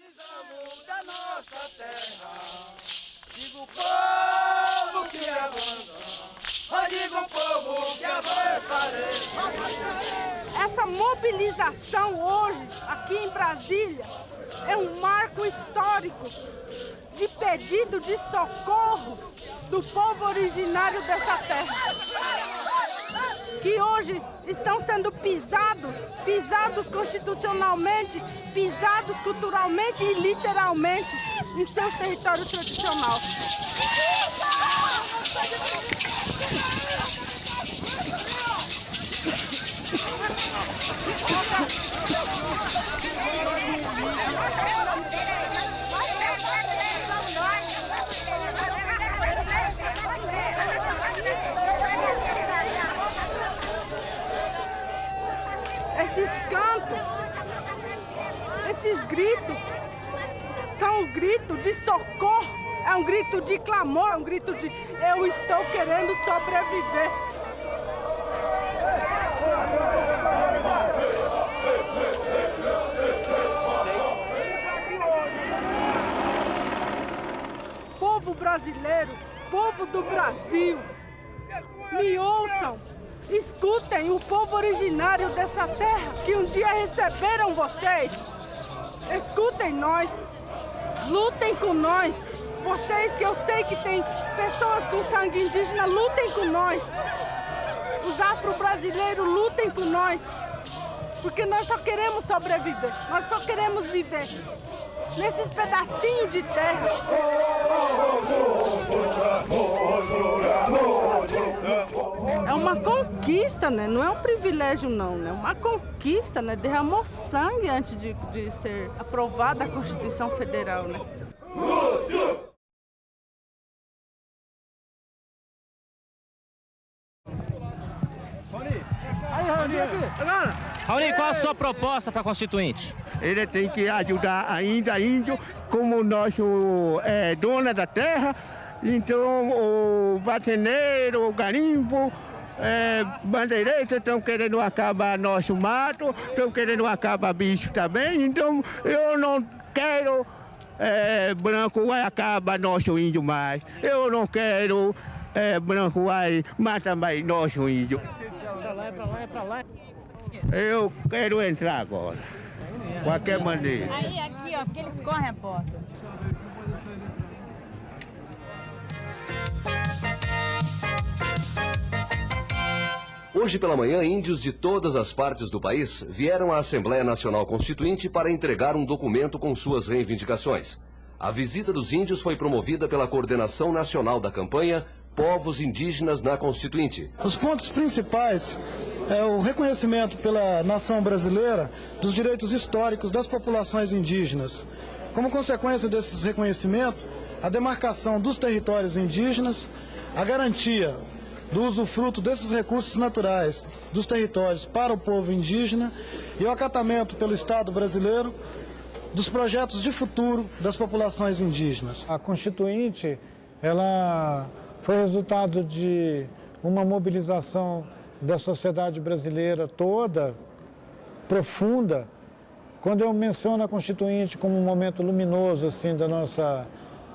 Precisamos da nossa terra. Digo o povo que abandona, digo o povo que avançarei. Essa mobilização hoje, aqui em Brasília, é um marco histórico de pedido de socorro do povo originário dessa terra, que hoje estão sendo pisados constitucionalmente, pisados culturalmente e literalmente em seus territórios tradicionais. Esses cantos, esses gritos, são um grito de socorro, é um grito de clamor, é um grito de eu estou querendo sobreviver. Povo brasileiro, povo do Brasil, me ouçam. Escutem o povo originário dessa terra que um dia receberam vocês. Escutem nós, lutem com nós. Vocês que eu sei que tem pessoas com sangue indígena, lutem com nós. Os afro-brasileiros, lutem com nós. Porque nós só queremos sobreviver, nós só queremos viver nesses pedacinhos de terra. É uma conquista, né? Não é um privilégio, não, né? É uma conquista, né? Derramou sangue antes de ser aprovada a Constituição Federal, né? Raoni, qual a sua proposta para a Constituinte? Ele tem que ajudar ainda índio como nosso dona da terra. Então o bateneiro, o garimpo, bandeirantes estão querendo acabar nosso mato, estão querendo acabar bicho também. Então eu não quero branco vai acabar nosso índio mais. Eu não quero branco vai matar mais nosso índio. É pra lá. Eu quero entrar agora, qualquer maneira. Aí, aqui, ó, porque eles correm a porta. Hoje pela manhã, índios de todas as partes do país vieram à Assembleia Nacional Constituinte para entregar um documento com suas reivindicações. A visita dos índios foi promovida pela Coordenação Nacional da Campanha Povos Indígenas na Constituinte. Os pontos principais é o reconhecimento pela nação brasileira dos direitos históricos das populações indígenas. Como consequência desses reconhecimentos, a demarcação dos territórios indígenas, a garantia do usufruto desses recursos naturais dos territórios para o povo indígena e o acatamento pelo Estado brasileiro dos projetos de futuro das populações indígenas. A Constituinte, ela foi resultado de uma mobilização da sociedade brasileira toda, profunda. Quando eu menciono a Constituinte como um momento luminoso assim, da nossa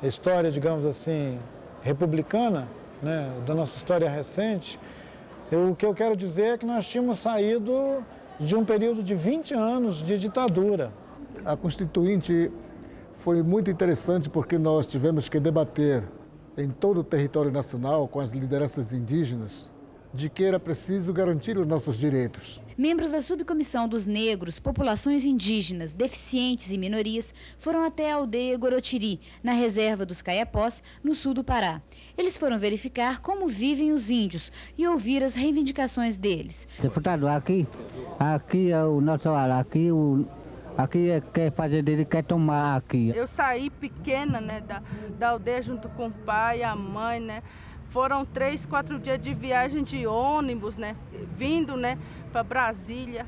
história, digamos assim, republicana, né, da nossa história recente, o que eu quero dizer é que nós tínhamos saído de um período de 20 anos de ditadura. A Constituinte foi muito interessante porque nós tivemos que debater em todo o território nacional com as lideranças indígenas de que era preciso garantir os nossos direitos. Membros da subcomissão dos negros, populações indígenas, deficientes e minorias foram até a aldeia Gorotiri, na reserva dos Caiapós, no sul do Pará. Eles foram verificar como vivem os índios e ouvir as reivindicações deles. Deputado, aqui é o nosso área, aqui quer fazer dele, quer tomar aqui. Eu saí pequena, né, da aldeia junto com o pai e a mãe, né? Foram 3, 4 dias de viagem de ônibus, né? Vindo, né, para Brasília.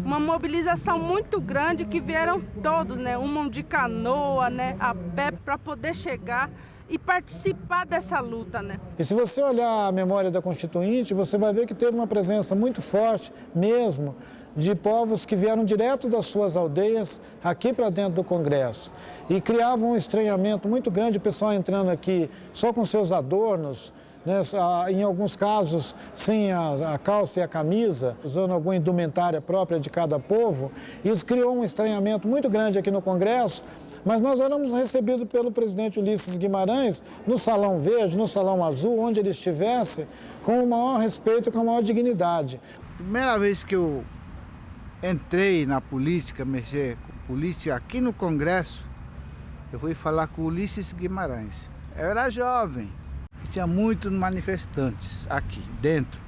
Uma mobilização muito grande que vieram todos, né? Uma de canoa, né, a pé para poder chegar e participar dessa luta, né? E se você olhar a memória da Constituinte, você vai ver que teve uma presença muito forte mesmo de povos que vieram direto das suas aldeias aqui para dentro do Congresso e criavam um estranhamento muito grande, o pessoal entrando aqui só com seus adornos, né, em alguns casos sem a calça e a camisa, usando alguma indumentária própria de cada povo. Isso criou um estranhamento muito grande aqui no Congresso, mas nós éramos recebidos pelo presidente Ulisses Guimarães no Salão Verde, no Salão Azul, onde ele estivesse, com o maior respeito e com a maior dignidade. Primeira vez que eu entrei na política, mexer com política aqui no Congresso, eu fui falar com o Ulisses Guimarães. Eu era jovem, tinha muitos manifestantes aqui dentro.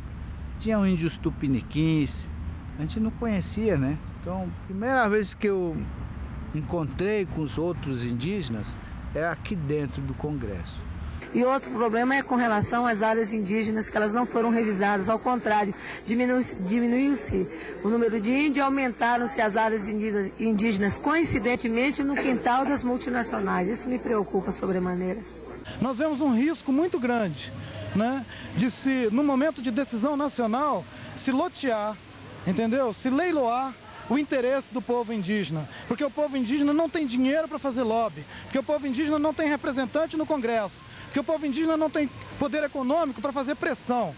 Tinham índios tupiniquins, a gente não conhecia, né? Então, primeira vez que eu encontrei com os outros indígenas é aqui dentro do Congresso. E outro problema é com relação às áreas indígenas, que elas não foram revisadas, ao contrário, diminuiu-se o número de índios e aumentaram-se as áreas indígenas, coincidentemente, no quintal das multinacionais. Isso me preocupa sobremaneira. Nós vemos um risco muito grande, né, de se, no momento de decisão nacional, se lotear, entendeu? Se leiloar o interesse do povo indígena, porque o povo indígena não tem dinheiro para fazer lobby, porque o povo indígena não tem representante no Congresso, porque o povo indígena não tem poder econômico para fazer pressão.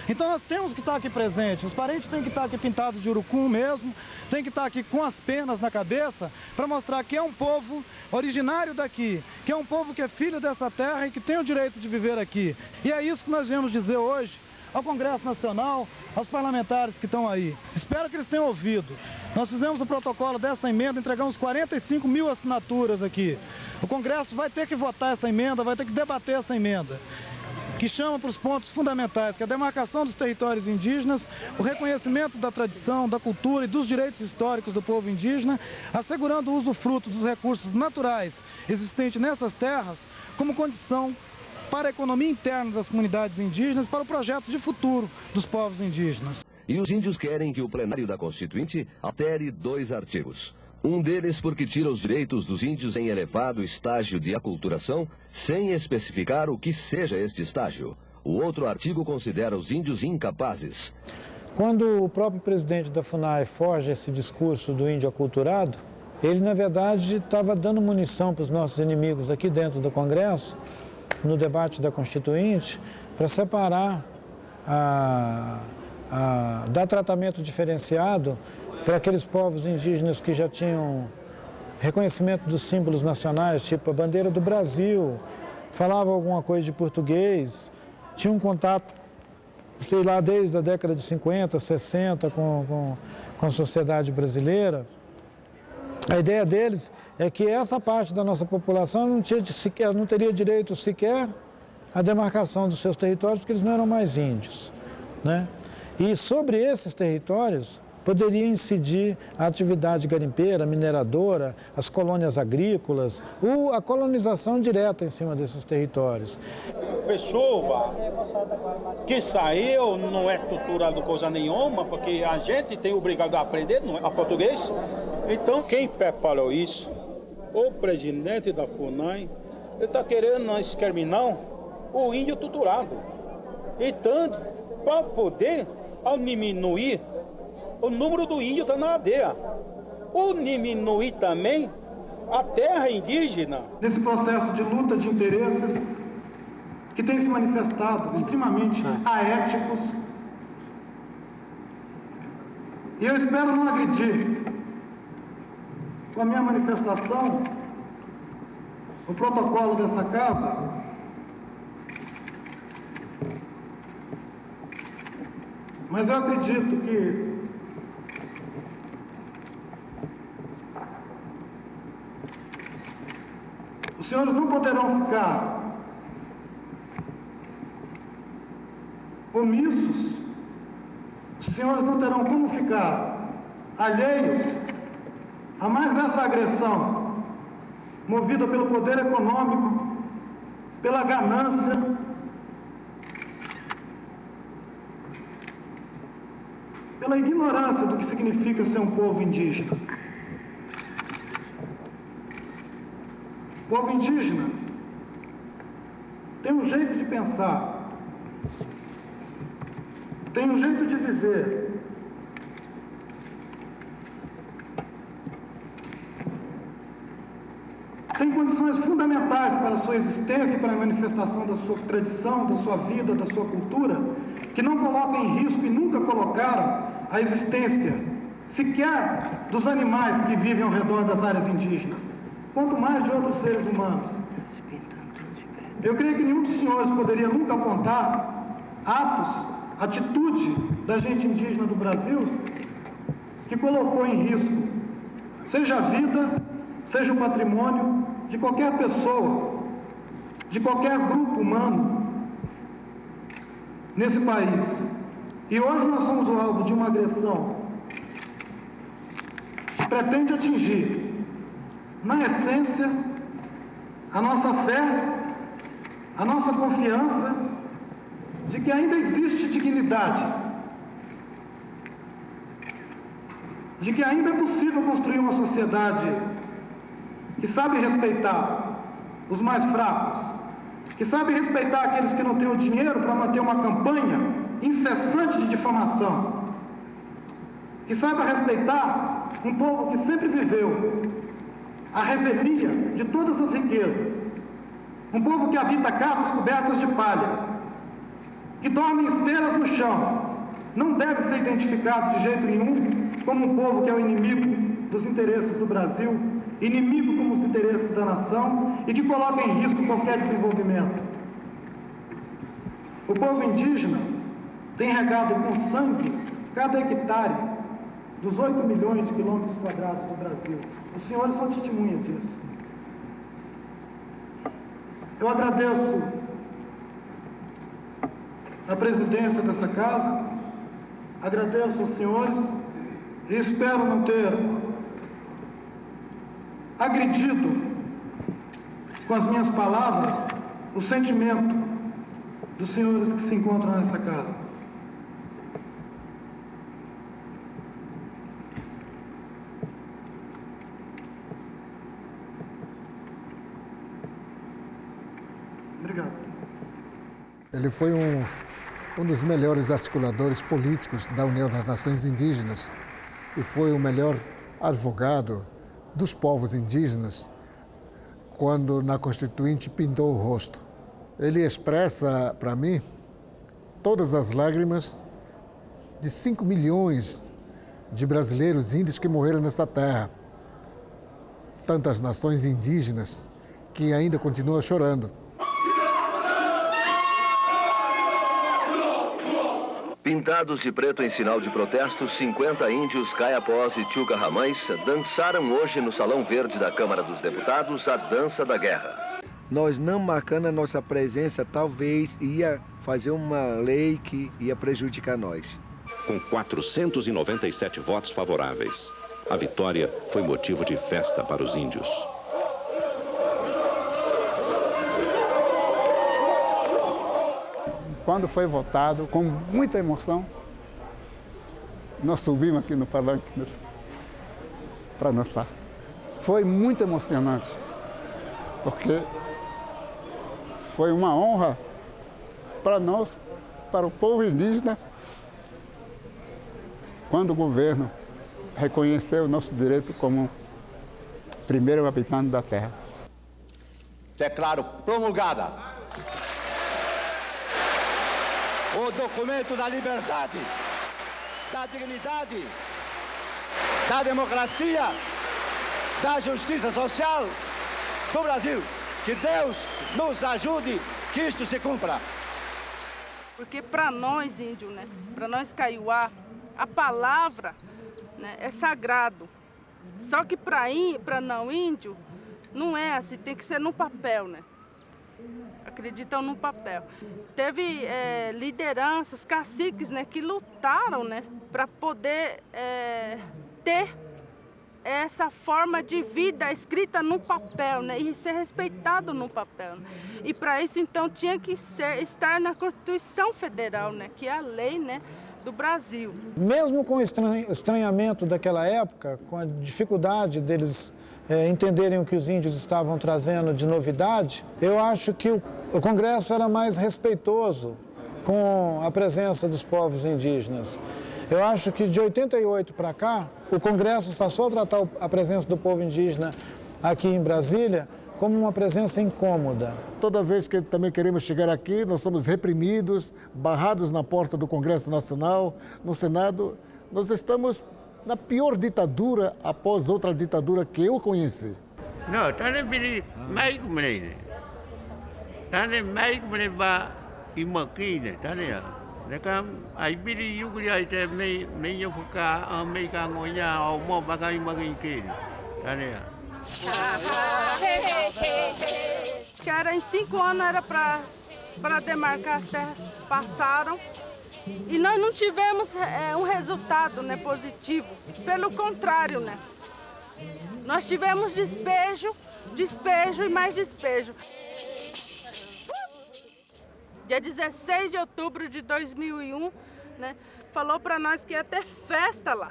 Então nós temos que estar aqui presentes, os parentes têm que estar aqui pintados de urucum mesmo, tem que estar aqui com as penas na cabeça para mostrar que é um povo originário daqui, que é um povo que é filho dessa terra e que tem o direito de viver aqui. E é isso que nós viemos dizer hoje ao Congresso Nacional, aos parlamentares que estão aí. Espero que eles tenham ouvido. Nós fizemos o protocolo dessa emenda, entregamos 45 mil assinaturas aqui. O Congresso vai ter que votar essa emenda, vai ter que debater essa emenda, que chama para os pontos fundamentais, que é a demarcação dos territórios indígenas, o reconhecimento da tradição, da cultura e dos direitos históricos do povo indígena, assegurando o usufruto dos recursos naturais existentes nessas terras como condição para a economia interna das comunidades indígenas, para o projeto de futuro dos povos indígenas. E os índios querem que o plenário da Constituinte altere 2 artigos. Um deles porque tira os direitos dos índios em elevado estágio de aculturação, sem especificar o que seja este estágio. O outro artigo considera os índios incapazes. Quando o próprio presidente da FUNAI forja esse discurso do índio aculturado, ele, na verdade, estava dando munição para os nossos inimigos aqui dentro do Congresso, no debate da Constituinte, para separar, dar tratamento diferenciado para aqueles povos indígenas que já tinham reconhecimento dos símbolos nacionais, tipo a bandeira do Brasil, falavam alguma coisa de português, tinham um contato, sei lá, desde a década de 50, 60 com a sociedade brasileira. A ideia deles é que essa parte da nossa população não teria direito sequer à demarcação dos seus territórios, porque eles não eram mais índios, né? E sobre esses territórios poderia incidir a atividade garimpeira, mineradora, as colônias agrícolas, a colonização direta em cima desses territórios. Pessoa que saiu não é culturado coisa nenhuma, porque a gente tem obrigado a aprender a português. Então, quem preparou isso, o presidente da FUNAI, ele está querendo exterminar o índio tutorado. Então, para poder diminuir o número do índio está na aldeia. Ou diminuir também a terra indígena. Nesse processo de luta de interesses que tem se manifestado extremamente aéticos, e eu espero não agredir com a minha manifestação o protocolo dessa casa, mas eu acredito que os senhores não poderão ficar omissos, os senhores não terão como ficar alheios a mais essa agressão movida pelo poder econômico, pela ganância, pela ignorância do que significa ser um povo indígena. O povo indígena tem um jeito de pensar, tem um jeito de viver, têm condições fundamentais para a sua existência e para a manifestação da sua tradição, da sua vida, da sua cultura, que não colocam em risco e nunca colocaram a existência sequer dos animais que vivem ao redor das áreas indígenas, quanto mais de outros seres humanos. Eu creio que nenhum dos senhores poderia nunca apontar atos, atitude da gente indígena do Brasil que colocou em risco, seja a vida, seja o patrimônio de qualquer pessoa, de qualquer grupo humano nesse país. E hoje nós somos o alvo de uma agressão que pretende atingir, na essência, a nossa fé, a nossa confiança de que ainda existe dignidade, de que ainda é possível construir uma sociedade que sabe respeitar os mais fracos, que sabe respeitar aqueles que não têm o dinheiro para manter uma campanha incessante de difamação, que saiba respeitar um povo que sempre viveu a revelia de todas as riquezas, um povo que habita casas cobertas de palha, que dorme em esteiras no chão, não deve ser identificado de jeito nenhum como um povo que é o inimigo dos interesses do Brasil, inimigo como os interesses da nação e que coloca em risco qualquer desenvolvimento. O povo indígena tem regado com sangue cada hectare dos 8 milhões de quilômetros quadrados do Brasil. Os senhores são testemunhas disso. Eu agradeço a presidência dessa casa, agradeço aos senhores e espero não ter agredido com as minhas palavras o sentimento dos senhores que se encontram nessa casa. Obrigado. Ele foi um dos melhores articuladores políticos da União das Nações Indígenas e foi o melhor advogado dos povos indígenas quando na Constituinte pintou o rosto. Ele expressa para mim todas as lágrimas de 5 milhões de brasileiros índios que morreram nesta terra. Tantas nações indígenas que ainda continuam chorando. Pintados de preto em sinal de protesto, 50 índios caiapós e tchucarramães dançaram hoje no Salão Verde da Câmara dos Deputados a dança da guerra. Nós não marcando a nossa presença, talvez ia fazer uma lei que ia prejudicar nós. Com 497 votos favoráveis, a vitória foi motivo de festa para os índios. Quando foi votado, com muita emoção, nós subimos aqui no palanque para dançar. Foi muito emocionante, porque foi uma honra para nós, para o povo indígena, quando o governo reconheceu o nosso direito como primeiro habitante da terra. Declaro promulgada o documento da liberdade, da dignidade, da democracia, da justiça social do Brasil. Que Deus nos ajude que isto se cumpra. Porque para nós índios, né, para nós caiuá, a palavra, né, é sagrado. Só que para não índio, não é assim, tem que ser no papel, né? Acreditam no papel. Teve lideranças, caciques, né, que lutaram, né, para poder ter essa forma de vida escrita no papel, né, e ser respeitado no papel. E para isso, então, tinha que estar na Constituição Federal, né, que é a lei, né, do Brasil. Mesmo com o estranhamento daquela época, com a dificuldade deles entenderem o que os índios estavam trazendo de novidade, eu acho que o Congresso era mais respeitoso com a presença dos povos indígenas. Eu acho que de 88 para cá, o Congresso passou a tratar a presença do povo indígena aqui em Brasília como uma presença incômoda. Toda vez que também queremos chegar aqui, nós somos reprimidos, barrados na porta do Congresso Nacional, no Senado. Nós estamos na pior ditadura após outra ditadura que eu conheci. Não, está na meio como ele. Está na meio como ele vai e maquina, está né? Nekam ai bili yugri ai te meio focar a meia ngonya ao mo bagai maguinqueiro, tá né? Que era em 5 anos era para demarcar as terras, passaram e nós não tivemos um resultado, né, positivo. Pelo contrário, né? Nós tivemos despejo e mais despejo. Dia 16 de outubro de 2001, né, falou para nós que ia ter festa lá,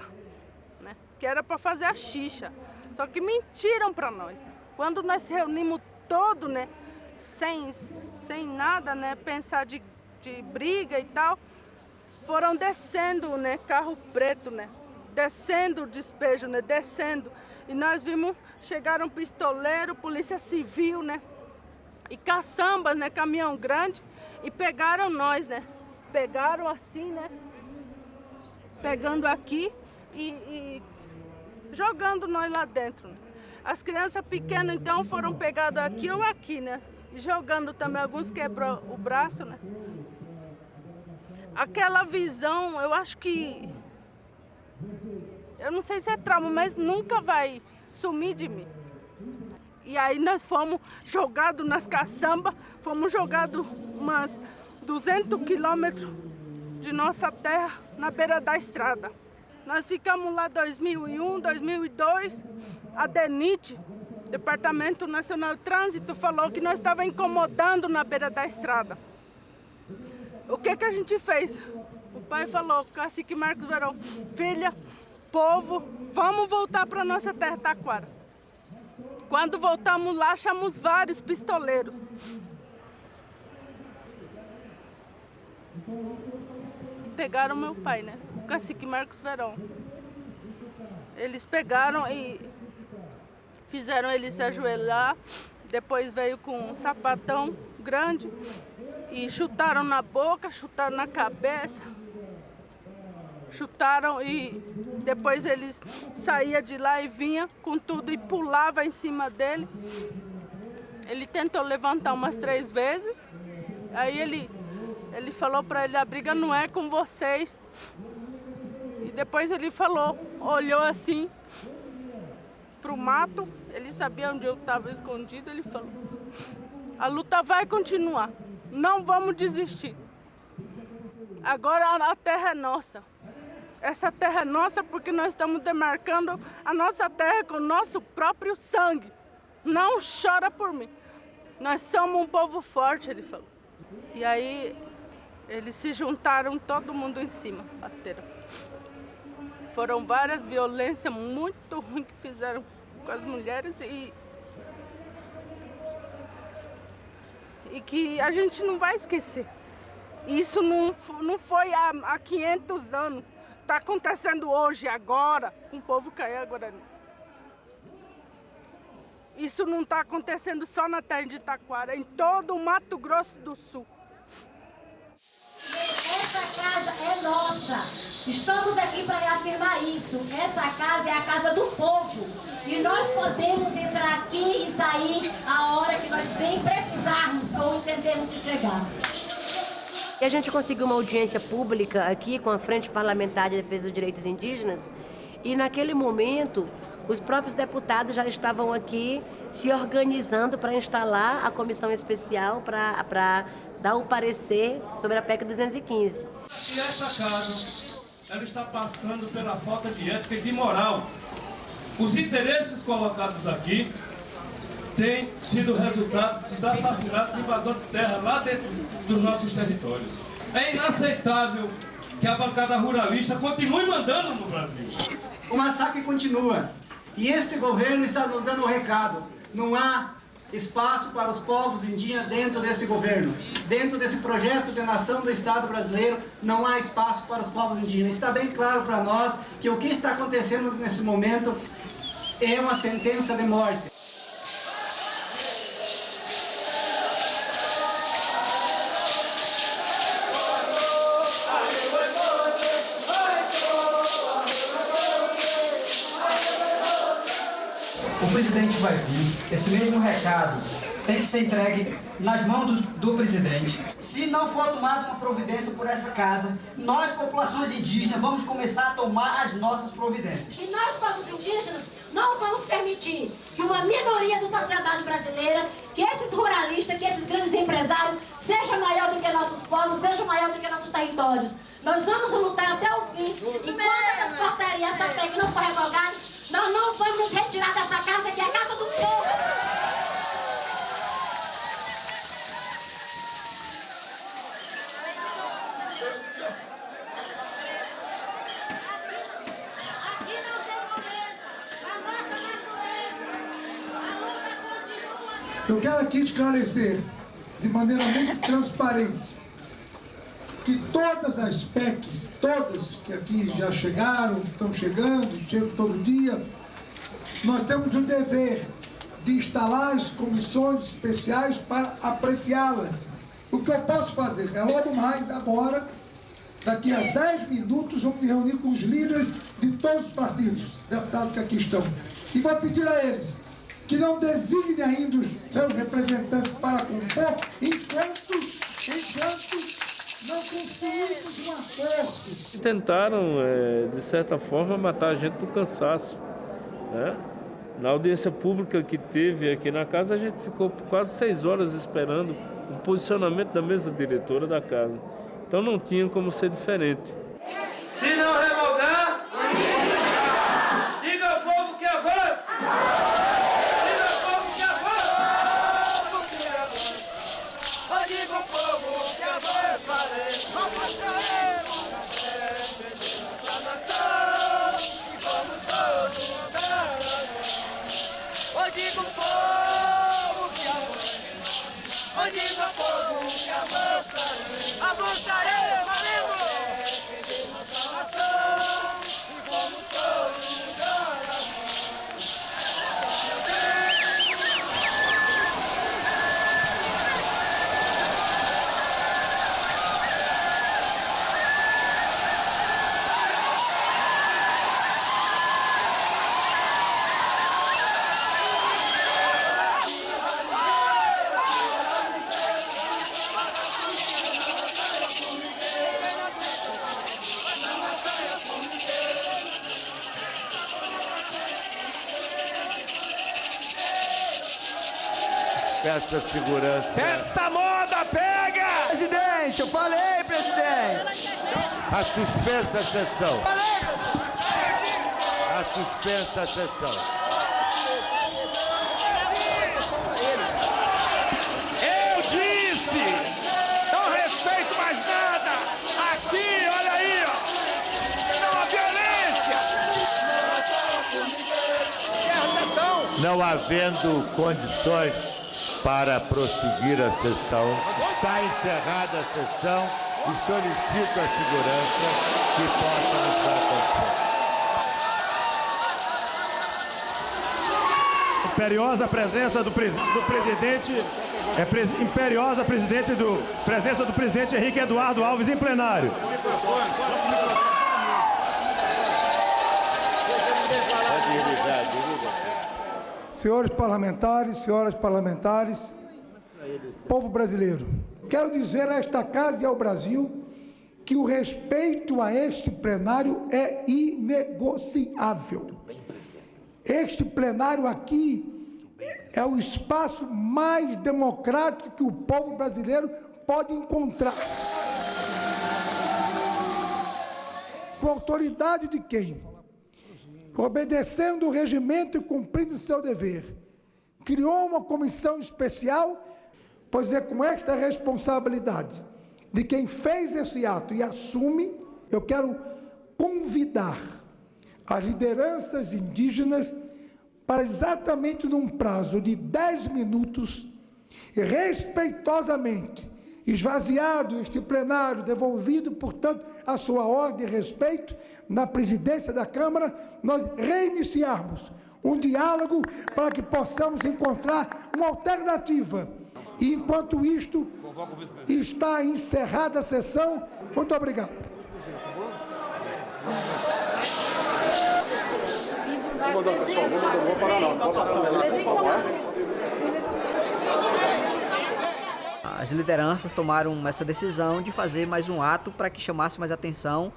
né, que era para fazer a xixa. Só que mentiram para nós. Né? Quando nós se reunimos todo, né, sem nada, né, pensar de briga e tal, foram descendo, né, carro preto, né, descendo o despejo, né, descendo. E nós vimos, chegaram pistoleiro, polícia civil, né, e caçambas, né, caminhão grande, e pegaram nós, né, pegaram assim, né, pegando aqui e jogando nós lá dentro. Né? As crianças pequenas, então, foram pegadas aqui ou aqui, né, e jogando também, alguns quebrou o braço, né. Aquela visão, eu acho que, eu não sei se é trauma, mas nunca vai sumir de mim. E aí nós fomos jogados nas caçambas, fomos jogados umas 200 quilômetros de nossa terra na beira da estrada. Nós ficamos lá 2001, 2002, a DENIT, Departamento Nacional de Trânsito, falou que nós estávamos incomodando na beira da estrada. O que a gente fez? O pai falou, cacique Marcos Verão, filha, povo, vamos voltar para nossa terra Taquara. Quando voltamos lá, achamos vários pistoleiros. Pegaram meu pai, né? O cacique Marcos Verão. Eles pegaram e fizeram ele se ajoelhar. Depois veio com um sapatão grande e chutaram na boca, chutaram na cabeça. Chutaram e depois eles saíam de lá e vinham com tudo e pulava em cima dele. Ele tentou levantar umas 3 vezes. Aí ele falou para ele, a briga não é com vocês. E depois ele falou, olhou assim pro mato. Ele sabia onde eu estava escondido. Ele falou, a luta vai continuar. Não vamos desistir. Agora a terra é nossa. Essa terra é nossa porque nós estamos demarcando a nossa terra com o nosso próprio sangue. Não chora por mim. Nós somos um povo forte, ele falou. E aí eles se juntaram, todo mundo em cima, bateram. Foram várias violências muito ruins que fizeram com as mulheres e que a gente não vai esquecer. Isso não foi há 500 anos. Está acontecendo hoje, agora, com o povo Kaiá-Guarani. Isso não está acontecendo só na terra de Taquara, em todo o Mato Grosso do Sul. Essa casa é nossa. Estamos aqui para reafirmar isso. Essa casa é a casa do povo. E nós podemos entrar aqui e sair a hora que nós bem precisarmos ou entendermos que chegarmos. E a gente conseguiu uma audiência pública aqui com a Frente Parlamentar de Defesa dos Direitos Indígenas e naquele momento os próprios deputados já estavam aqui se organizando para instalar a comissão especial para dar o parecer sobre a PEC 215. E essa casa, ela está passando pela falta de ética e de moral. Os interesses colocados aqui têm sido resultado dos assassinatos e invasão de terra lá dentro dos nossos territórios. É inaceitável que a bancada ruralista continue mandando no Brasil. O massacre continua e este governo está nos dando um recado. Não há espaço para os povos indígenas dentro desse governo. Dentro desse projeto de nação do Estado brasileiro, não há espaço para os povos indígenas. Está bem claro para nós que o que está acontecendo nesse momento é uma sentença de morte. o presidente vai vir, esse mesmo recado tem que ser entregue nas mãos do presidente. Se não for tomada uma providência por essa casa, nós, populações indígenas, vamos começar a tomar as nossas providências. E nós, povos indígenas, não vamos permitir que uma minoria da sociedade brasileira, que esses ruralistas, que esses grandes empresários, seja maior do que nossos povos, seja maior do que nossos territórios. Nós vamos lutar até o fim. Enquanto essas portarias, essa PEC não for revogada, nós não vamos nos retirar dessa casa, que é a casa do povo. Eu quero aqui esclarecer, de maneira muito transparente, que todas as PECs, todas que aqui já chegaram, estão chegando todo dia, nós temos o dever de instalar as comissões especiais para apreciá-las. O que eu posso fazer é logo mais agora, daqui a 10 minutos, vamos me reunir com os líderes de todos os partidos, deputados que aqui estão, e vou pedir a eles que não designem ainda os seus representantes para compor, enquanto não construímos um acordo. Tentaram, de certa forma, matar a gente do cansaço, né? Na audiência pública que teve aqui na casa, a gente ficou quase 6 horas esperando o posicionamento da mesa diretora da casa. Então não tinha como ser diferente. Se não revogar, diga ao povo que avance! Peça segurança. Essa moda pega! Presidente, eu falei, presidente! A suspensa a sessão. A suspensa a sessão. Eu disse! Não respeito mais nada! Aqui, olha aí, ó! Não há violência! Não havendo condições para prosseguir a sessão, está encerrada a sessão e solicito a segurança que possa nos dar condição. Imperiosa presença do presidente, imperiosa presença do presidente Henrique Eduardo Alves em plenário. Senhores parlamentares, senhoras parlamentares, povo brasileiro, quero dizer a esta casa e ao Brasil que o respeito a este plenário é inegociável. Este plenário aqui é o espaço mais democrático que o povo brasileiro pode encontrar. Com autoridade de quem? Obedecendo o regimento e cumprindo o seu dever, criou uma comissão especial, pois é com esta responsabilidade de quem fez esse ato e assume, eu quero convidar as lideranças indígenas para exatamente num prazo de 10 minutos, e respeitosamente, esvaziado este plenário, devolvido, portanto, a sua ordem e respeito, na presidência da Câmara, nós reiniciarmos um diálogo para que possamos encontrar uma alternativa. E, enquanto isto, está encerrada a sessão. Muito obrigado. Vou mandando, pessoal. Não vou parar não. Vou passar por favor. As lideranças tomaram essa decisão de fazer mais um ato para que chamasse mais atenção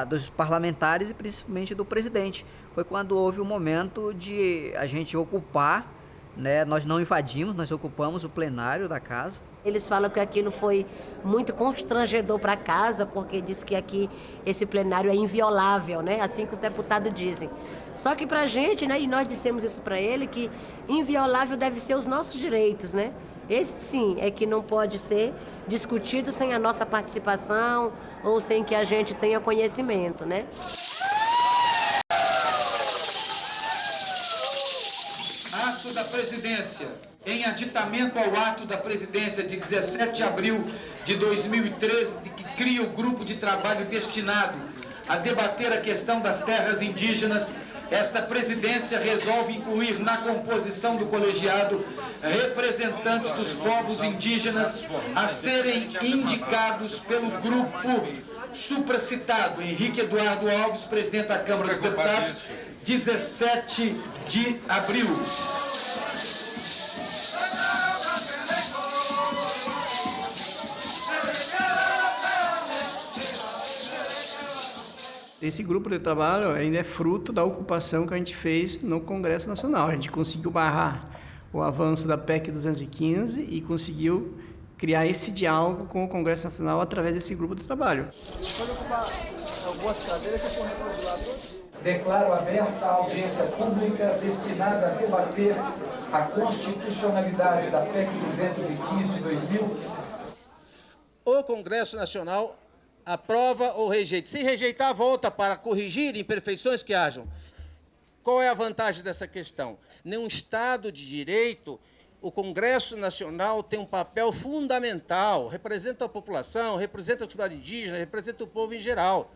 dos parlamentares e principalmente do presidente. Foi quando houve um momento de a gente ocupar, né? Nós não invadimos, nós ocupamos o plenário da casa. Eles falam que aquilo foi muito constrangedor para a casa, porque diz que aqui esse plenário é inviolável, né? Assim que os deputados dizem. Só que para a gente, né? E nós dissemos isso para ele, que inviolável deve ser os nossos direitos, né? Esse sim é que não pode ser discutido sem a nossa participação ou sem que a gente tenha conhecimento, né? Ato da Presidência. Em aditamento ao ato da Presidência de 17 de abril de 2013, que cria o grupo de trabalho destinado a debater a questão das terras indígenas, esta Presidência resolve incluir na composição do colegiado representantes dos povos indígenas a serem indicados pelo grupo supracitado. Henrique Eduardo Alves, presidente da Câmara dos Deputados, 17 de abril. Esse grupo de trabalho ainda é fruto da ocupação que a gente fez no Congresso Nacional. A gente conseguiu barrar o avanço da PEC 215 e conseguiu criar esse diálogo com o Congresso Nacional através desse grupo de trabalho. Declaro aberta a audiência pública destinada a debater a constitucionalidade da PEC 215 de 2000. O Congresso Nacional aprova ou rejeita. Se rejeitar, volta para corrigir imperfeições que hajam. Qual é a vantagem dessa questão? Num Estado de Direito, o Congresso Nacional tem um papel fundamental, representa a população, representa a comunidade indígena, representa o povo em geral.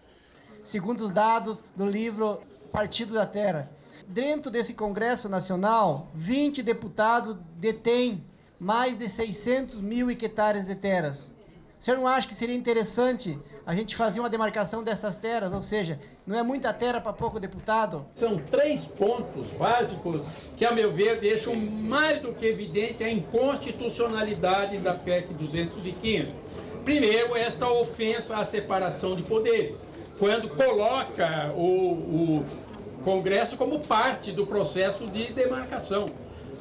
Segundo os dados do livro Partido da Terra, dentro desse Congresso Nacional, 20 deputados detêm mais de 600 mil hectares de terras. O senhor não acha que seria interessante a gente fazer uma demarcação dessas terras? Ou seja, não é muita terra para pouco deputado? São 3 pontos básicos que, a meu ver, deixam mais do que evidente a inconstitucionalidade da PEC 215. Primeiro, esta ofensa à separação de poderes, quando coloca o Congresso como parte do processo de demarcação.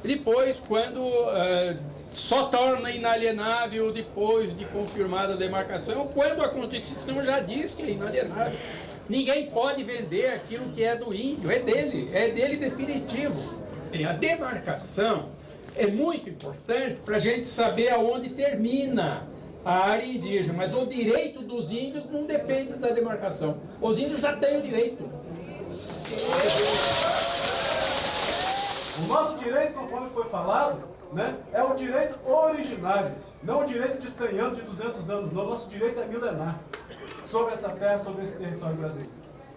Depois, quando só torna inalienável depois de confirmada a demarcação, quando a Constituição já diz que é inalienável. Ninguém pode vender aquilo que é do índio, é dele definitivo. A demarcação é muito importante para a gente saber aonde termina a área indígena, mas o direito dos índios não depende da demarcação. Os índios já têm o direito. O nosso direito, conforme foi falado, né, é o direito originário, não o direito de 100 anos, de 200 anos, não. O nosso direito é milenar sobre essa terra, sobre esse território brasileiro.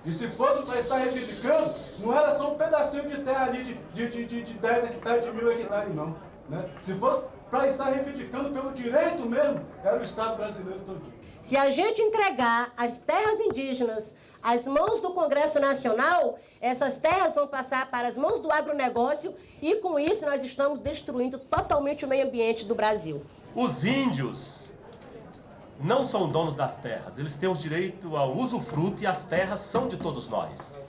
E se fosse para estar reivindicando, não era só um pedacinho de terra ali de 10 hectares, de 1000 hectares, não. Né? Se fosse para estar reivindicando pelo direito mesmo, era o Estado brasileiro todo. Se a gente entregar as terras indígenas às mãos do Congresso Nacional, essas terras vão passar para as mãos do agronegócio e, com isso, nós estamos destruindo totalmente o meio ambiente do Brasil. Os índios não são donos das terras, eles têm o direito ao usufruto e as terras são de todos nós,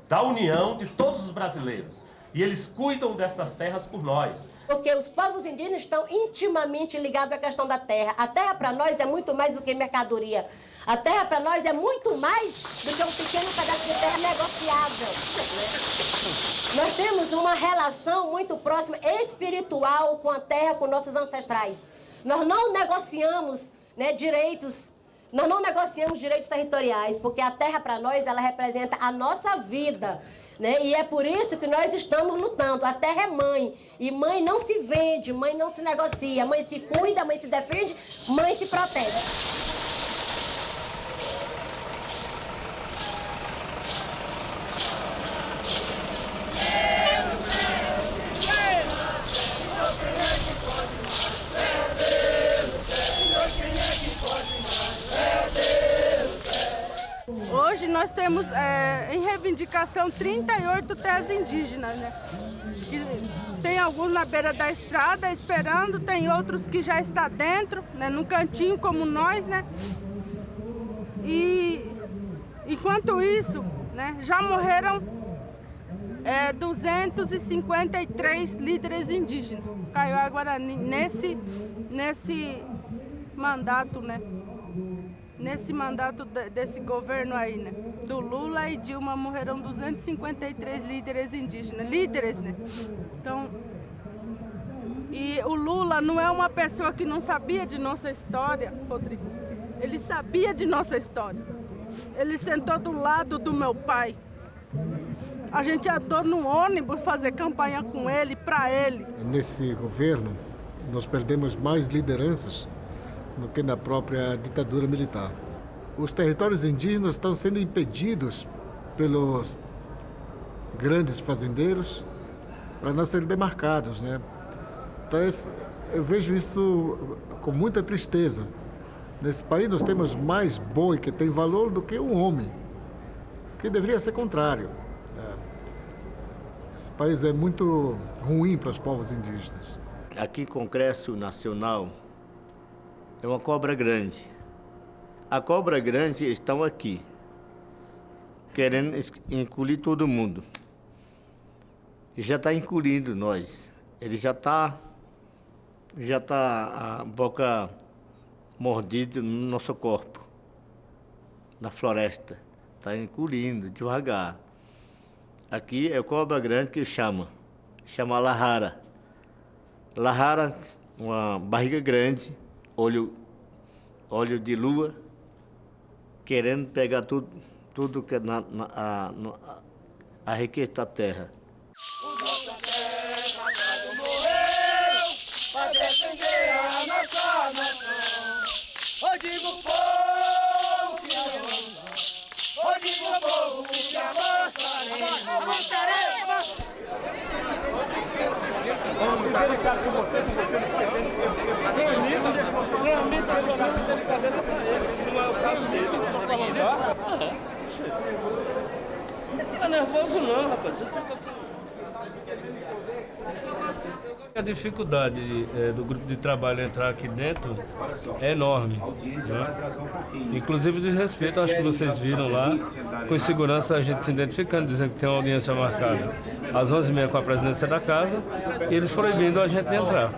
da união de todos os brasileiros. E eles cuidam dessas terras por nós. Porque os povos indígenas estão intimamente ligados à questão da terra. A terra para nós é muito mais do que mercadoria. A terra para nós é muito mais do que um pequeno pedaço de terra negociável. Nós temos uma relação muito próxima, espiritual, com a terra, com nossos ancestrais. Nós não negociamos, né, direitos, nós não negociamos direitos territoriais, porque a terra para nós, ela representa a nossa vida. Né? E é por isso que nós estamos lutando. A terra é mãe. E mãe não se vende, mãe não se negocia. Mãe se cuida, mãe se defende, mãe se protege. Hoje nós temos temos em reivindicação 38 terras indígenas, né? Que tem alguns na beira da estrada esperando, tem outros que já estão dentro, né? Num cantinho como nós, né? E enquanto isso, né, já morreram 253 líderes indígenas. Kaiowá Guarani nesse mandato, né? Nesse mandato desse governo aí, né? Do Lula e Dilma morreram 253 líderes indígenas. Líderes, né? Então, e o Lula não é uma pessoa que não sabia de nossa história, Rodrigo. Ele sabia de nossa história. Ele sentou do lado do meu pai. A gente andou no ônibus fazer campanha com ele, para ele. Nesse governo, nós perdemos mais lideranças do que na própria ditadura militar. Os territórios indígenas estão sendo impedidos pelos grandes fazendeiros para não serem demarcados, né? Então, eu vejo isso com muita tristeza. Nesse país nós temos mais boi que tem valor do que um homem, que deveria ser contrário. Esse país é muito ruim para os povos indígenas. Aqui, Congresso Nacional é uma cobra grande. A cobra grande estão aqui, querendo engolir todo mundo. E já está engolindo nós. Ele já está a boca mordida no nosso corpo, na floresta. Está engolindo devagar. Aqui é a cobra grande que chama Lahara. Lahara, uma barriga grande, olho de lua, querendo pegar tudo que é a riqueza da terra. Não é nervoso não, rapaz. A dificuldade do grupo de trabalho entrar aqui dentro é enorme, né? Inclusive de respeito, acho que vocês viram lá, com segurança a gente se identificando, dizendo que tem uma audiência marcada às 11h30 com a presidência da casa, e eles proibindo a gente de entrar.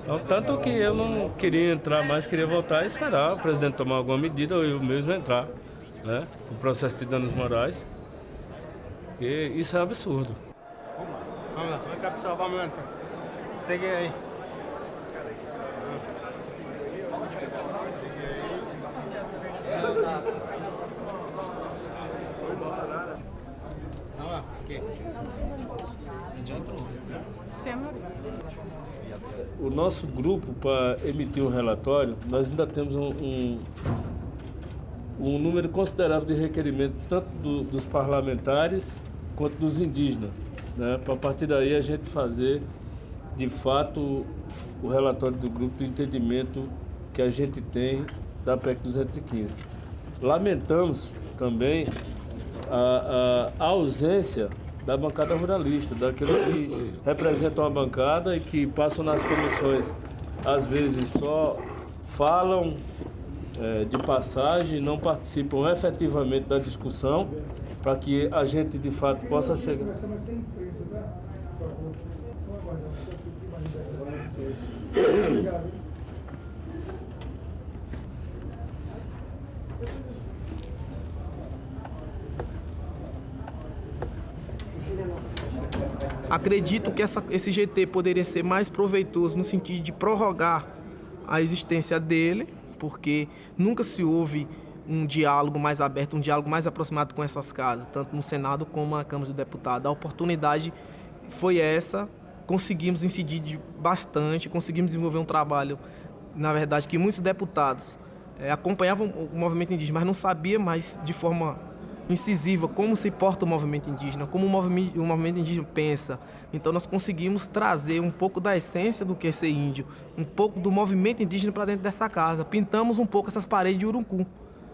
Então, tanto que eu não queria entrar mais, queria voltar e esperar o presidente tomar alguma medida ou eu mesmo entrar, né, com o processo de danos morais, porque isso é um absurdo. Vamos lá, vem cá pessoal, vamos lá então. Segue aí. O nosso grupo, para emitir um relatório, nós ainda temos um número considerável de requerimentos, tanto dos parlamentares quanto dos indígenas, né? Para a partir daí a gente fazer, de fato, o relatório do grupo de entendimento que a gente tem da PEC 215. Lamentamos também a ausência da bancada ruralista, daqueles que representam a bancada e que passam nas comissões, às vezes só falam de passagem, não participam efetivamente da discussão, para que a gente de fato possa chegar. Acredito que esse GT poderia ser mais proveitoso no sentido de prorrogar a existência dele, porque nunca se houve um diálogo mais aberto, um diálogo mais aproximado com essas casas, tanto no Senado como na Câmara dos Deputados. A oportunidade foi essa, conseguimos incidir bastante, conseguimos desenvolver um trabalho, na verdade, que muitos deputados acompanhavam o movimento indígena, mas não sabiam mais de forma incisiva como se porta o movimento indígena, como o movimento indígena pensa. Então nós conseguimos trazer um pouco da essência do que é ser índio, um pouco do movimento indígena para dentro dessa casa. Pintamos um pouco essas paredes de Uruncu,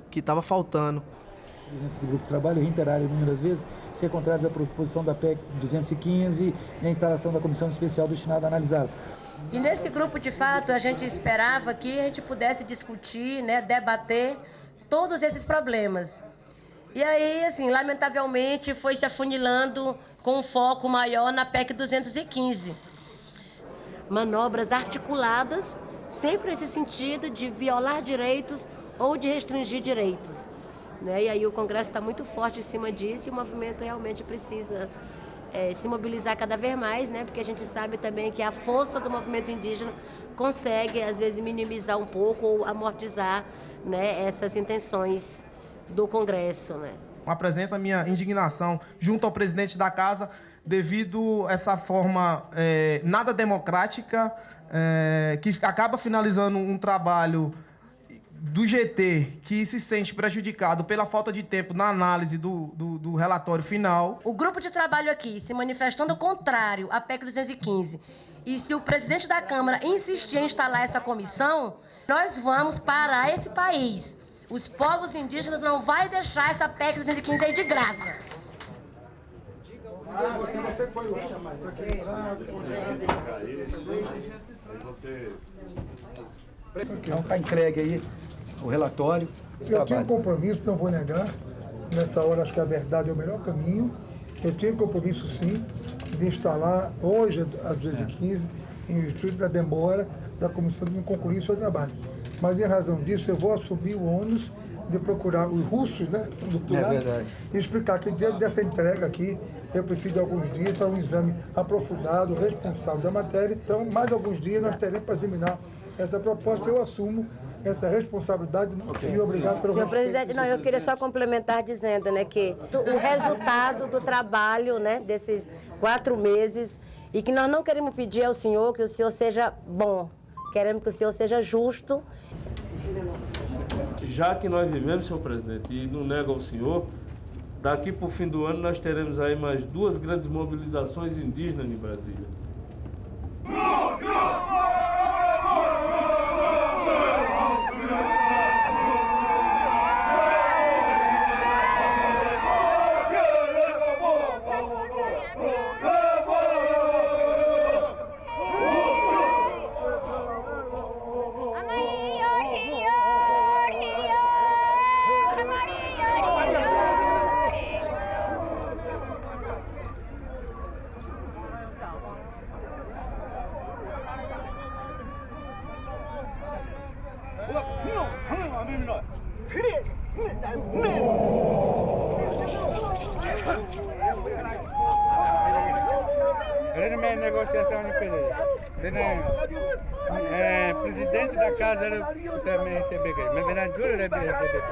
que estava faltando. Presidentes do Grupo de Trabalho reiteraram inúmeras vezes ser contrários à proposição da PEC 215 e a instalação da comissão especial destinada a analisá-la. E nesse grupo, de fato, a gente esperava que a gente pudesse discutir, né, debater todos esses problemas. E aí, assim, lamentavelmente, foi se afunilando com um foco maior na PEC 215. Manobras articuladas, sempre nesse sentido de violar direitos ou de restringir direitos. Né? E aí o Congresso está muito forte em cima disso e o movimento realmente precisa se mobilizar cada vez mais, né? Porque a gente sabe também que a força do movimento indígena consegue, às vezes, minimizar um pouco ou amortizar, né, essas intenções do Congresso. Né? Apresento a minha indignação junto ao presidente da Casa devido a essa forma nada democrática que acaba finalizando um trabalho do GT que se sente prejudicado pela falta de tempo na análise do relatório final. O grupo de trabalho aqui se manifestando contrário à PEC 215 e se o presidente da Câmara insistir em instalar essa comissão, nós vamos parar esse país. Os povos indígenas não vão deixar essa PEC 215 aí de graça. Você foi o Então está entregue aí o relatório. Eu tinha um compromisso, não vou negar. Nessa hora acho que a verdade é o melhor caminho. Eu tinha um compromisso sim de instalar hoje a 215 em virtude da demora da comissão de concluir seu trabalho. Mas em razão disso eu vou assumir o ônus de procurar os russos, né, do lado, e explicar que diante dessa entrega aqui eu preciso de alguns dias para um exame aprofundado, responsável da matéria. Então, mais alguns dias nós teremos para examinar essa proposta. Eu assumo essa responsabilidade e obrigado pelo Senhor presidente, não, eu queria só complementar dizendo, né, que o resultado do trabalho, né, desses 4 meses e que nós não queremos pedir ao senhor que o senhor seja bom, queremos que o senhor seja justo. Já que nós vivemos, senhor presidente, e não nego ao senhor, daqui para o fim do ano nós teremos aí mais 2 grandes mobilizações indígenas em Brasília. Negociação de peleia. Presidente da casa ele também receber, mas vereador ele deve receber.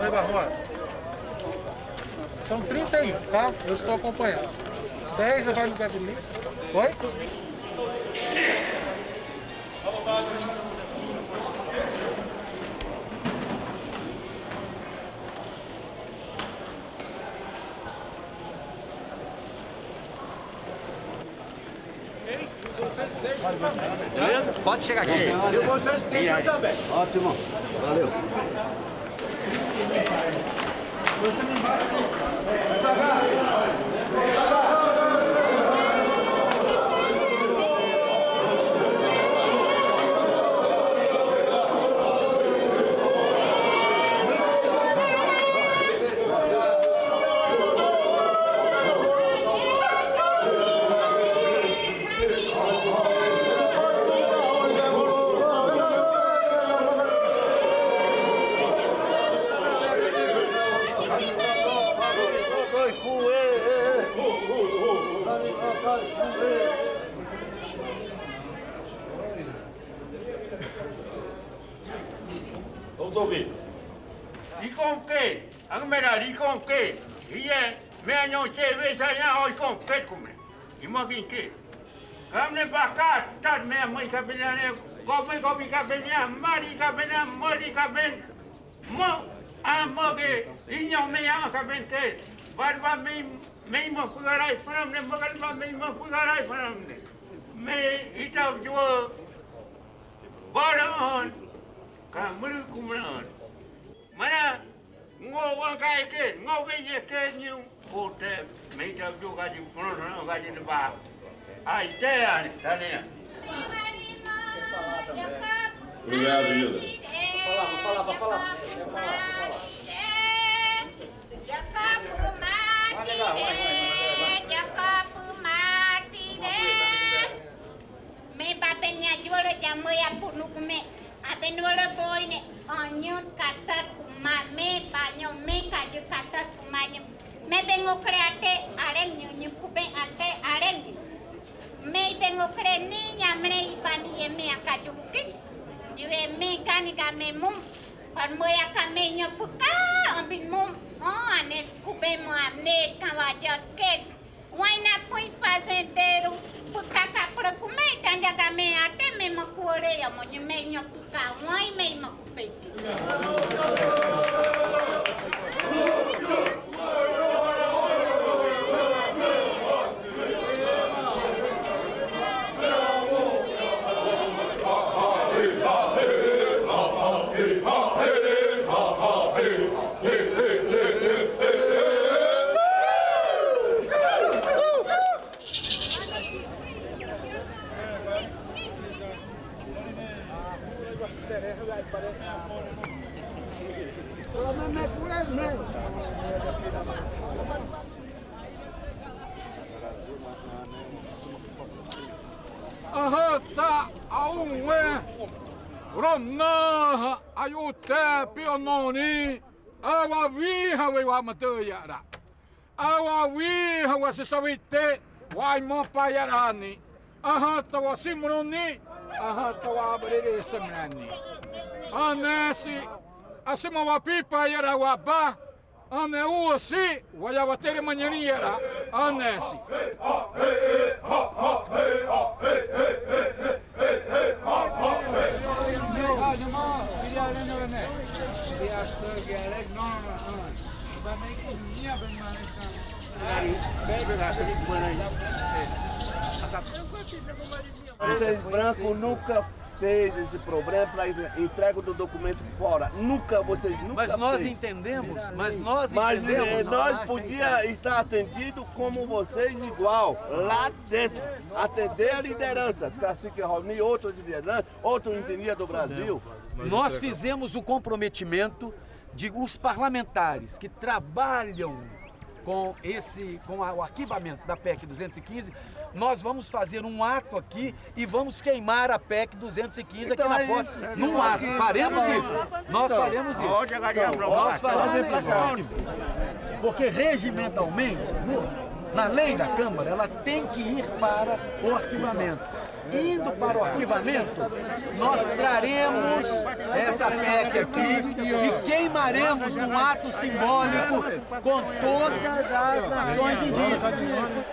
Oi, Barbosa. São 31, tá? Eu estou acompanhando. 10 vai no gabinete. Oi? Beleza? Pode chegar aqui. E vocês deixam também. Ótimo. Valeu. Vamos ouvir. E com quê? A melhor, e com quê? E é, meia cerveja já hoje com quê, comer? E moguinho que? Camne pra cá, tá minha mãe cabelha, come cabelha, mari cabelha, mo, a mogue, e não meia cabente, barba mesmo fugarai para mim, barba mesmo fugarai para mim. Me ita jua, baron, kamulu kumran. Mana, ngô cái kia, ngô bây giờ kia như cô thế, mấy cháu chú gà đi phun nó gà đi ba, ai thế à, ta nè. Obrigado, Hilda. Fala. Me papenya jual jamu ya punuk me, aben wala boy ne, anyut kata kuma me banyo me kaju kata kuma me bengo kreate areng nyu kupe ate areng me bengo kre ni nyamre ipani me akaju kit, juwe me kanika me mum, kon moya kame nyo puka ambin mum, ane kupe mo amne kawajot ket. Waina pui fazendeiro, pucaca para comer, canjaga me até mesmo coreia, monte meio puca, wai mesmo cupe. Ahata aunwe romna ayute piononi awawiha we wa matayara awawiha wa sesawite wa mopayarani ahata wa simroni ahata wa abrere semrani anesi asima wa pipa yara wa ba ane uosi wa ya watere manyani yara anesi Vocês brancos nunca fez esse problema para entrega do documento fora. Vocês nunca Mas nós fez. entendemos, Mas nós podíamos estar atendidos como vocês igual, lá dentro. Atender a lideranças, Cacique Raoni, outras lideranças, outros entendidos do Brasil. Nós fizemos o comprometimento de os parlamentares que trabalham com o arquivamento da PEC 215, nós vamos fazer um ato aqui e vamos queimar a PEC 215 aqui na porta. Num ato. Faremos isso. Nós faremos isso. Nós faremos isso. Porque regimentalmente, na lei da Câmara, ela tem que ir para o arquivamento. Indo para o arquivamento, nós traremos essa PEC aqui e queimaremos num ato simbólico com todas as nações indígenas.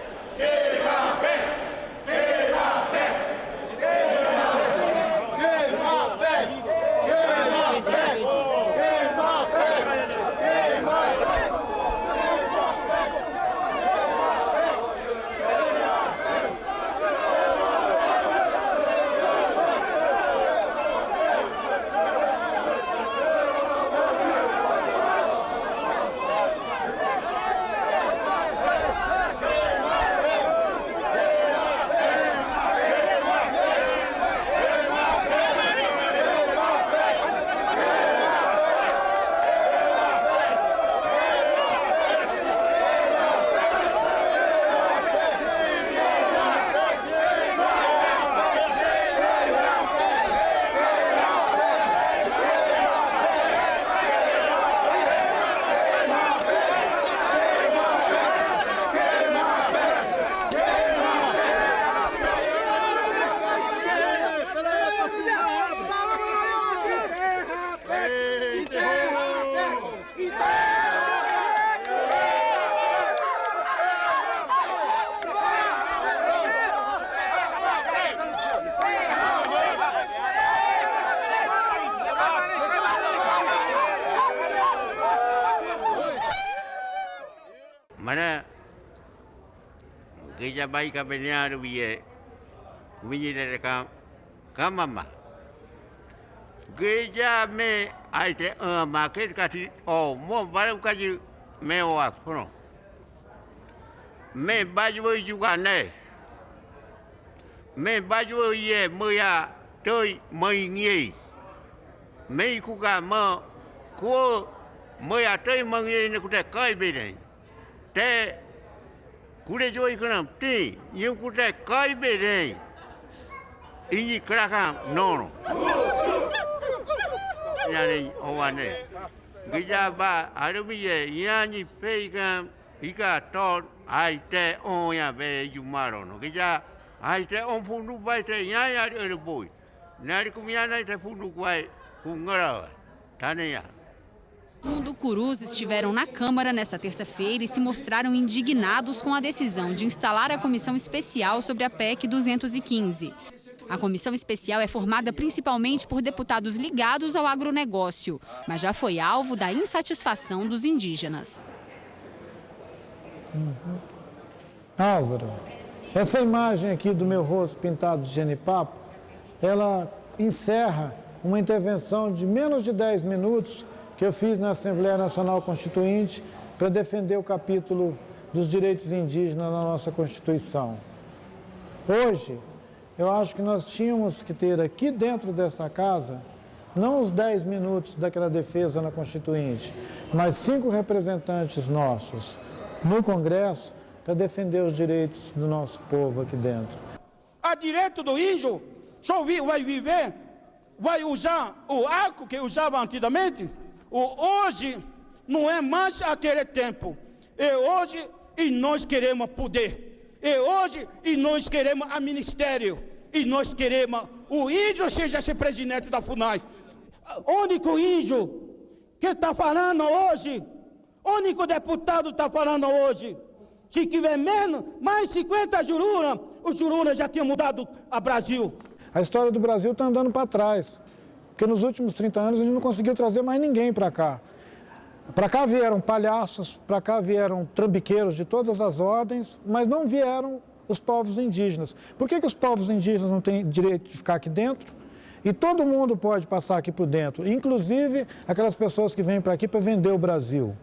Geja bai ka benearu ie. Kuminire ka kamama. Geja me aite market kati mo baru kaji me o afro. Me baju juga ne. Me baju ye moya toi mai ngi. Me kuka ma ko moya toi mangi ne kuta kai bene. Te kure joi kana ti yu kuta kai bene. Ini keraka no. Yani owane. Geja ba arumiye yani peikan ika tot aite onya be yumaro no. Geja aite on fundu baite nyaya ere boy. Nari kumiana ite fundu kwai kungara. Taneya. Munducurus estiveram na Câmara nesta terça-feira e se mostraram indignados com a decisão de instalar a comissão especial sobre a PEC 215. A comissão especial é formada principalmente por deputados ligados ao agronegócio, mas já foi alvo da insatisfação dos indígenas. Álvaro, essa imagem aqui do meu rosto pintado de genipapo, ela encerra uma intervenção de menos de 10 minutos que eu fiz na Assembleia Nacional Constituinte para defender o capítulo dos direitos indígenas na nossa Constituição. Hoje, eu acho que nós tínhamos que ter aqui dentro dessa casa, não os 10 minutos daquela defesa na Constituinte, mas 5 representantes nossos no Congresso para defender os direitos do nosso povo aqui dentro. A direito do índio, só vai viver, vai usar o arco que usava antigamente. Hoje não é mais aquele tempo. E hoje e nós queremos poder. E hoje e nós queremos a ministério. E nós queremos o índio seja esse presidente da FUNAI. O único índio que está falando hoje, o único deputado está falando hoje, se tiver menos, mais 50 jurunas, os jurunas já tinham mudado a Brasil. A história do Brasil está andando para trás, porque nos últimos 30 anos a gente não conseguiu trazer mais ninguém para cá. Para cá vieram palhaços, para cá vieram trambiqueiros de todas as ordens, mas não vieram os povos indígenas. Por que os povos indígenas não têm direito de ficar aqui dentro? E todo mundo pode passar aqui por dentro, inclusive aquelas pessoas que vêm para aqui para vender o Brasil.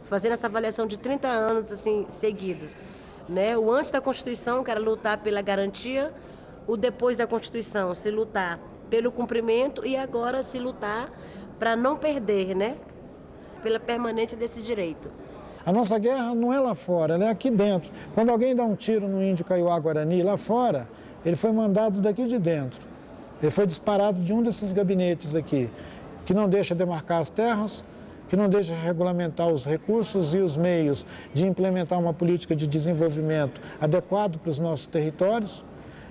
Fazendo essa avaliação de 30 anos assim, seguidos, né? O antes da Constituição, que era lutar pela garantia, o depois da Constituição, se lutar pelo cumprimento e agora se lutar para não perder, né? Pela permanência desse direito. A nossa guerra não é lá fora, ela é aqui dentro. Quando alguém dá um tiro no índio Kaiowá-Guarani lá fora, ele foi mandado daqui de dentro. Ele foi disparado de um desses gabinetes aqui, que não deixa demarcar as terras, que não deixa regulamentar os recursos e os meios de implementar uma política de desenvolvimento adequado para os nossos territórios.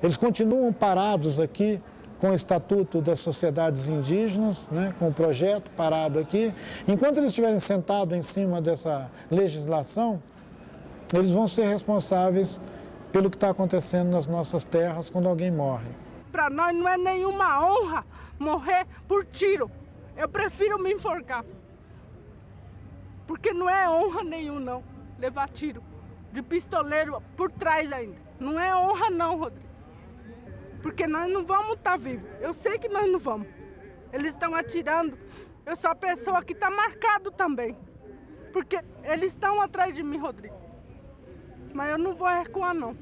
Eles continuam parados aqui com o Estatuto das Sociedades Indígenas, né, com o projeto parado aqui. Enquanto eles estiverem sentados em cima dessa legislação, eles vão ser responsáveis pelo que está acontecendo nas nossas terras quando alguém morre. Para nós não é nenhuma honra morrer por tiro. Eu prefiro me enforcar. Porque não é honra nenhuma, não, levar tiro de pistoleiro por trás ainda. Não é honra não, Rodrigo. Porque nós não vamos estar vivos. Eu sei que nós não vamos. Eles estão atirando. Eu sou a pessoa que está marcado também. Porque eles estão atrás de mim, Rodrigo. Mas eu não vou recuar, não.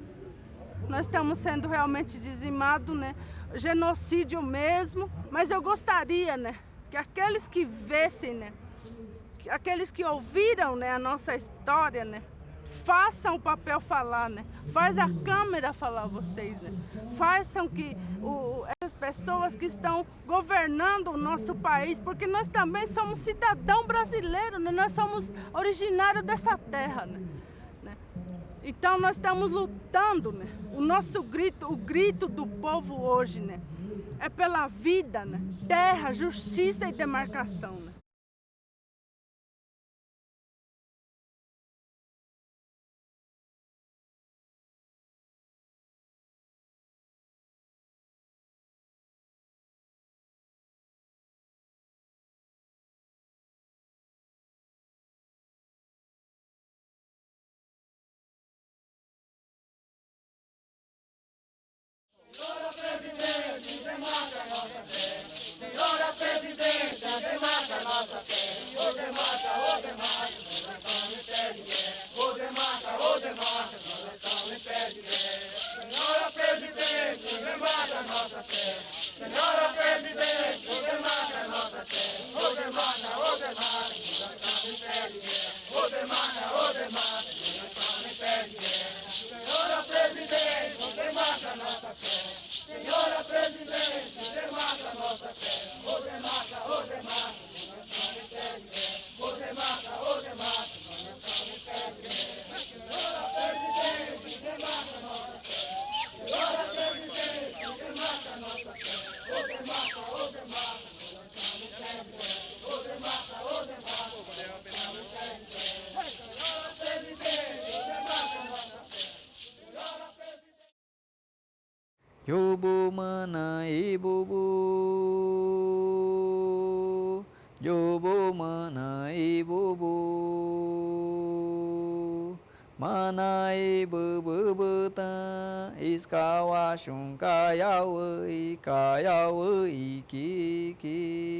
Nós estamos sendo realmente dizimados, né? Genocídio mesmo. Mas eu gostaria, né? Que aqueles que vissem, né? Aqueles que ouviram, né, a nossa história, né? Façam o papel falar, né? Faz a câmera falar vocês, né? Façam que essas pessoas que estão governando o nosso país, porque nós também somos cidadão brasileiro, né? Nós somos originários dessa terra, né? Então nós estamos lutando, né? O nosso grito, o grito do povo hoje, né? É pela vida, né? Terra, justiça e demarcação, né? mana e bubu, jobo mana e bubu, mana e bubu ta, iskawa shun kayau ki.